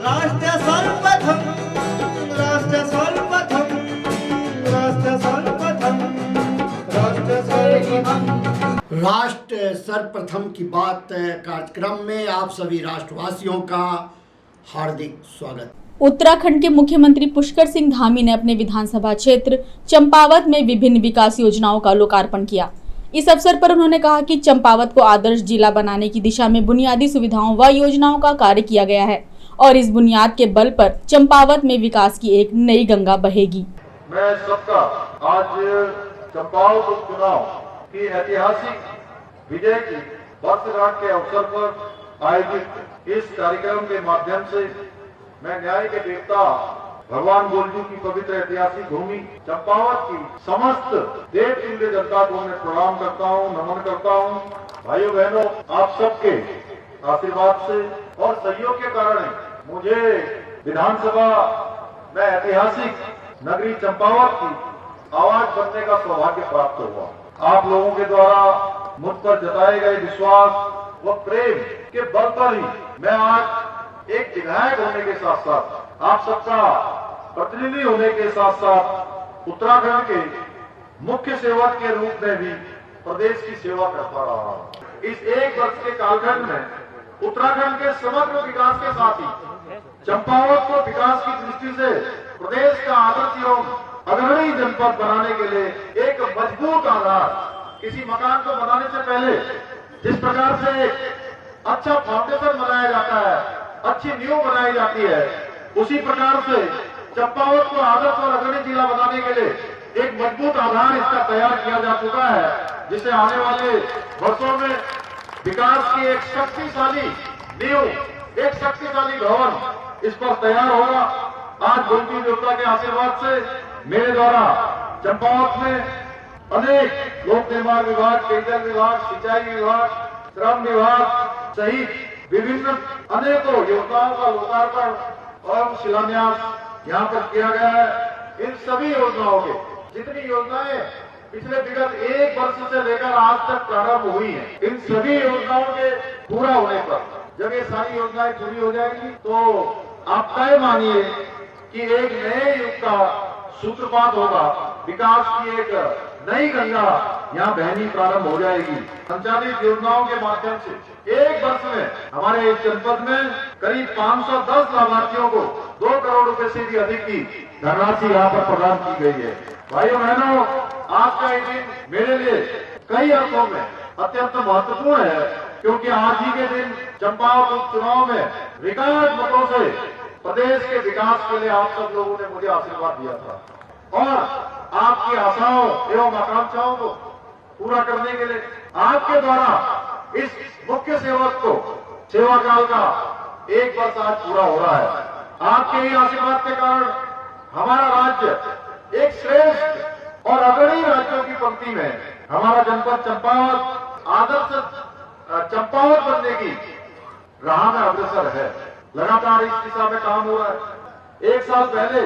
राष्ट्र सर्वप्रथम राष्ट्र सर्वप्रथम राष्ट्र सर्वप्रथम राष्ट्र सर्वप्रथम राष्ट्र सर्वप्रथम की बात कार्यक्रम में आप सभी राष्ट्रवासियों का हार्दिक स्वागत। उत्तराखंड के मुख्यमंत्री पुष्कर सिंह धामी ने अपने विधानसभा क्षेत्र चंपावत में विभिन्न विकास योजनाओं का लोकार्पण किया। इस अवसर पर उन्होंने कहा कि चंपावत को आदर्श जिला बनाने की दिशा में बुनियादी सुविधाओं व योजनाओं का कार्य किया गया है और इस बुनियाद के बल पर चंपावत में विकास की एक नई गंगा बहेगी। मैं सबका आज चंपावत उपचुनाव की ऐतिहासिक विजय की वर्षगांठ के अवसर पर आयोजित इस कार्यक्रम के माध्यम से मैं न्याय के देवता भगवान गोलजू की पवित्र ऐतिहासिक भूमि चंपावत की समस्त देव तुल्य जनता को मैं प्रणाम करता हूँ, नमन करता हूँ। भाइयों बहनों, आप सबके आशीर्वाद से और सहयोग के कारण मुझे विधानसभा में ऐतिहासिक नगरी चंपावत की आवाज बनने का सौभाग्य प्राप्त हुआ। आप लोगों के द्वारा मुझ पर जताए गए विश्वास व प्रेम के बल पर ही मैं आज एक विधायक होने के साथ साथ आप सबका प्रतिनिधि होने के साथ साथ उत्तराखंड के मुख्य सेवक के रूप में भी प्रदेश की सेवा करता रहा। इस एक वर्ष के कालखंड में उत्तराखंड के समग्र विकास के साथ ही चंपावत को विकास की दृष्टि से प्रदेश का आदर्श एवं अग्रणी जनपद बनाने के लिए एक मजबूत आधार, किसी मकान को बनाने से पहले जिस प्रकार से एक अच्छा फाउंडेशन बनाया जाता है, अच्छी नींव बनाई जाती है, उसी प्रकार से चंपावत को आदर्श और अग्रणी जिला बनाने के लिए एक मजबूत आधार इसका तैयार किया जा चुका है, जिसे आने वाले वर्षों में विकास की एक शक्तिशाली नींव, एक शक्तिशाली भवन इस पर तैयार होगा। आज गोलजू देवता के आशीर्वाद से मेरे द्वारा चंपावत में अनेक लोक निर्माण विभाग, पेयजल विभाग, सिंचाई विभाग, श्रम विभाग सहित विभिन्न अनेकों योजनाओं का लोकार्पण और शिलान्यास यहाँ पर किया गया है। इन सभी योजनाओं के जितनी योजनाएं पिछले विगत एक वर्ष से लेकर आज तक प्रारंभ हुई हैं, इन सभी योजनाओं के पूरा होने पर जब ये सारी योजनाएं पूरी हो जाएंगी तो आप तय मानिए कि एक नए युग का सूत्रपात होगा, विकास की एक नई गंगा यहाँ बहनी प्रारंभ हो जाएगी। संचालित योजनाओं के माध्यम से एक वर्ष में हमारे इस जनपद में करीब 510 लाभार्थियों को 2 करोड़ रुपए से भी अधिक की धनराशि यहाँ पर प्रदान की गई है। भाइयों बहनों, आज का ये दिन मेरे लिए कई अर्थों में अत्यंत महत्वपूर्ण है, क्योंकि आज ही के दिन चंपावत उपचुनाव में विकास मतों से प्रदेश के विकास के लिए आप सब लोगों ने मुझे आशीर्वाद दिया था और आपकी आशाओं एवं आकांक्षाओं को पूरा करने के लिए आपके द्वारा इस मुख्य सेवक को सेवा काल का एक वर्ष आज पूरा हो रहा है। आपके ही आशीर्वाद के कारण हमारा राज्य एक श्रेष्ठ और अग्रणी राज्यों की पंक्ति में हमारा जनपद चंपावत आदर्श चंपावत बनने की राह में अग्रसर है। लगातार इस दिशा में काम हो रहा है। एक साल पहले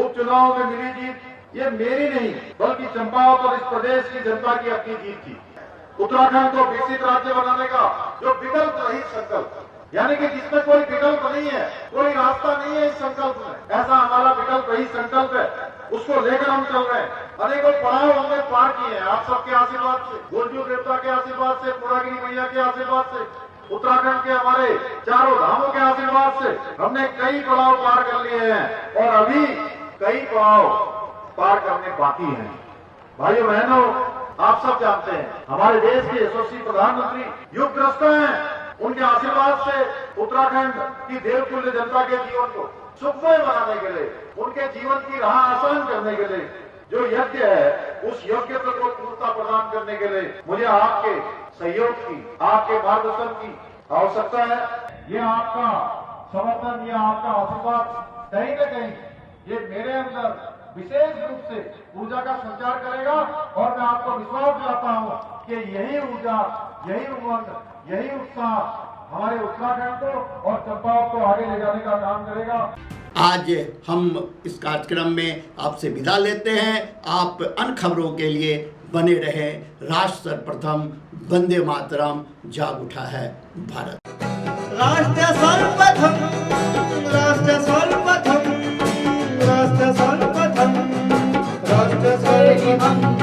उपचुनाव में मिली जीत ये मेरी नहीं बल्कि चंपावत और इस प्रदेश की जनता की अपनी जीत थी। उत्तराखंड को विकसित राज्य बनाने का जो विकल्प रहित संकल्प, यानी कि जिसमें कोई विकल्प नहीं है, कोई रास्ता नहीं है इस संकल्प में, ऐसा हमारा विकल्प रहित संकल्प है, उसको लेकर हम चल रहे हैं। अनेकों पड़ाव हमने पार किए हैं आप सबके आशीर्वाद से, गोलजू देवता के आशीर्वाद से, पूर्णागिरी मैया के आशीर्वाद से, उत्तराखंड के हमारे चारों धामों के आशीर्वाद से हमने कई पड़ाव पार कर लिए हैं और अभी कई पड़ाव पार करने बाकी हैं। भाइयों बहनों, आप सब जानते हैं हमारे देश के यशस्वी प्रधानमंत्री युगग्रस्त हैं। उनके आशीर्वाद से उत्तराखंड की देवतुल्य जनता के जीवन को सुखमय बनाने के लिए, उनके जीवन की राह आसान करने के लिए जो यज्ञ है, उस यज्ञ को पूर्णता प्रदान करने के लिए मुझे आपके सहयोग की, आपके मार्गदर्शन की आवश्यकता है। ये आपका समर्थन, ये आपका आशीर्वाद कहीं न कहीं ये मेरे अंदर विशेष रूप से ऊर्जा का संचार करेगा और मैं आपको विश्वास दिलाता हूँ कि यही ऊर्जा, यही उमंग, यही उत्साह हमारे उत्तराखंड को और चंपावत को आगे ले जाने का काम करेगा। आज हम इस कार्यक्रम में आपसे विदा लेते हैं। आप अन्य खबरों के लिए बने रहे। राष्ट्र सर्वप्रथम, वंदे मातरम, जाग उठा है भारत। राष्ट्र सर्वप्रथम राष्ट्र राष्ट्र सर्वप्रथम राष्ट्र सर्वप्रथम